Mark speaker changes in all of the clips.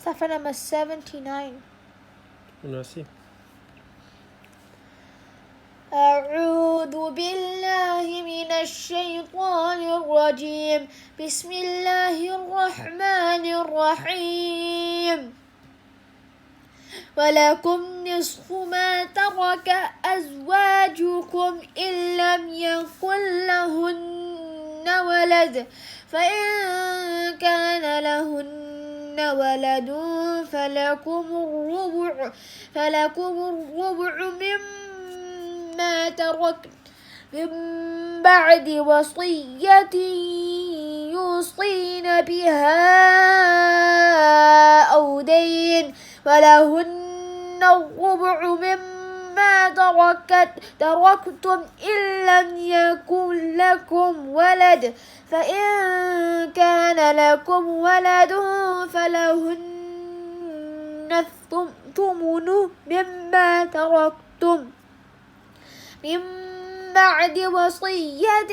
Speaker 1: صفحة number 79.
Speaker 2: ناسي.
Speaker 1: أعوذ بالله من الشيطان الرجيم. بسم الله الرحمن الرحيم. ولكم نصف ما ترك أزواجكم إن لم يكن لهن ولد، فإن كان لهن ولد فلكم الربع مما ترك من بعد وصية يوصين بها أو دين، ولهن الربع مما تركتم إن لم يكن لكم ولد، فإن كان لكم ولد فلهن الثمن مما تركتم من بعد وصية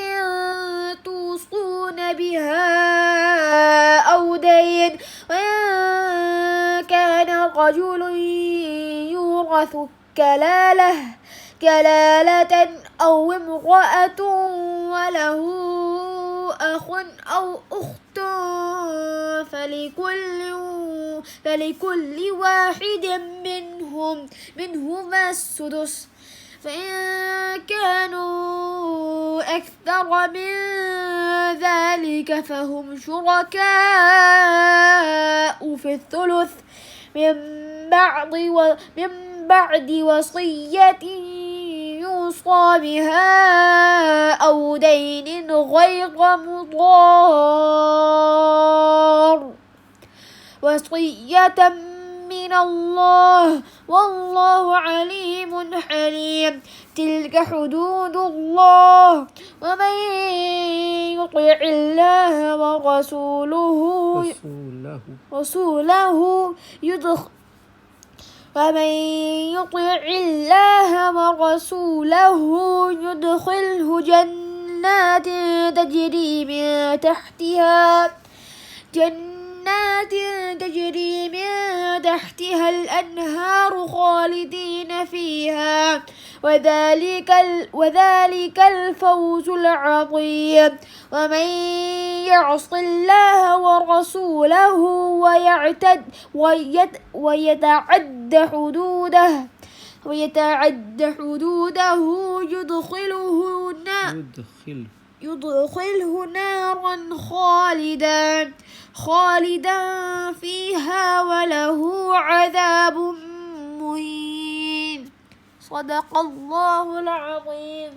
Speaker 1: توصون بها أو دين، وإن كان رجل يورث كلالة أو امرأة وله أخ أو أخت فلكل واحد منهما السدس، فإن كانوا أكثر من ذلك فهم شركاء في الثلث من بعد وصية يوصى بها أو دين غير مضار، وصية من الله والله عليم حليم. تلك حدود الله، ومن يطع الله ورسوله يدخله جنات تجري من تحتها الأنهار خالدين فيها، وذلك الفوز العظيم. ومن يعص الله ورسوله ويتعد حدوده يدخله نارا خالدا فيها وله عذاب مهين. صدق الله العظيم.